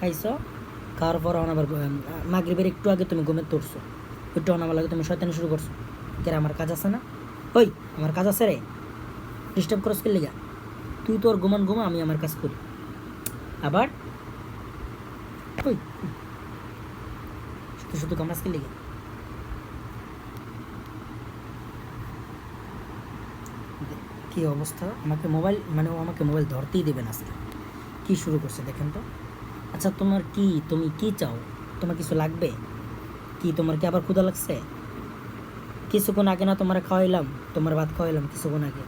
খাইছো, খাওয়ার পর আবার মাগরিবের একটু আগে তুমি ঘুমে তুলছো, একটু অনাবার লাগে তুমি শয়তানি শুরু করছো। কে আমার কাজ আছে না? ওই আমার কাজ আছে রে, ডিস্টার্ব করস কে লিগা? তুই তোর ঘুমান ঘুমা, আমি আমার কাজ করি। আবার ওই শুধু শুধু কামড়াস কে লিগা? কী অবস্থা, আমাকে মোবাইল মানে ও আমাকে মোবাইল ধরতেই দেবে না আজকে। কী শুরু করছে দেখেন তো। আচ্ছা তোমার কি, তুমি কি চাও? তোমার কিছু লাগবে কি? তোমার কি আবার ক্ষুধা লাগছে? কিছুক্ষণ আগে না তোমার খাওয়াইলাম, তোমার ভাত খাওয়াইলাম কিছুক্ষণ আগে,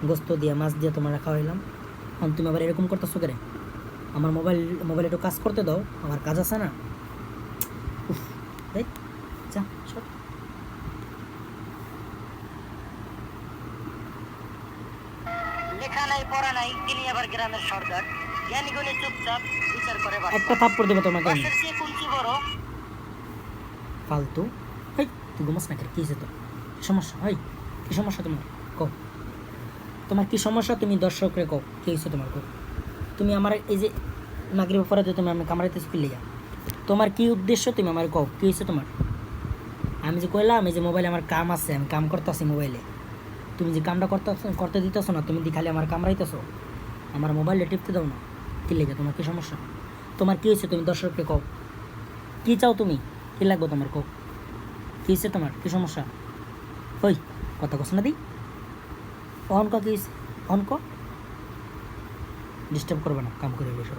গোস্ত দিয়ে মাছ দিয়ে তোমার খাওয়াইলাম। এখন তুমি আবার এরকম করতেছো কেন? আমার মোবাইল একটু কাজ করতে দাও, আমার কাজ আছে না। উফ, দেখ, যা সব। লেখা নাই পড়া নাই, তিনি আবার গ্রামের সর্দার, জ্ঞানী গুণে চুপচাপ বিচার করে একটা থাপ্পড় দেবো তোমাকে আমি। বাসের চেয়ে কুঞ্চি বড়। ফালতু। হেই, তুই ঘুমাস না কেন? কী হয়েছে তোর? কী সমস্যা? হয় কী সমস্যা তোমার? কও, তোমার কী সমস্যা? তুমি দর্শকরে কও কী হয়েছে তোমার? কও। তুমি আমার এই যে মাগরিব পরে যে তুমি আমি কামড়াইতেছ কি লিগা? তোমার কি উদ্দেশ্য? তুমি আমার কও কী হয়েছে তোমার? আমি যে কইলাম এই যে মোবাইলে আমার কাম আছে, আমি কাম করতেছি মোবাইলে, তুমি যে কামটা করতে দিতেছো না, তুমি দি খালি আমার কামড়াইতেছো। আমার মোবাইলে টিপতে দাও না, কী লেগে? তোমার কী সমস্যা? তোমার কী হয়েছে? তুমি দর্শককে কও কী চাও তুমি? কী লাগবে তোমার? কও কী হয়েছে তোমার? কী সমস্যা? ওই কথা কস না দি, অহন ক কী হয়েছে? অহন ক, ডিস্টার্ব করবে না, কাম করে বসে।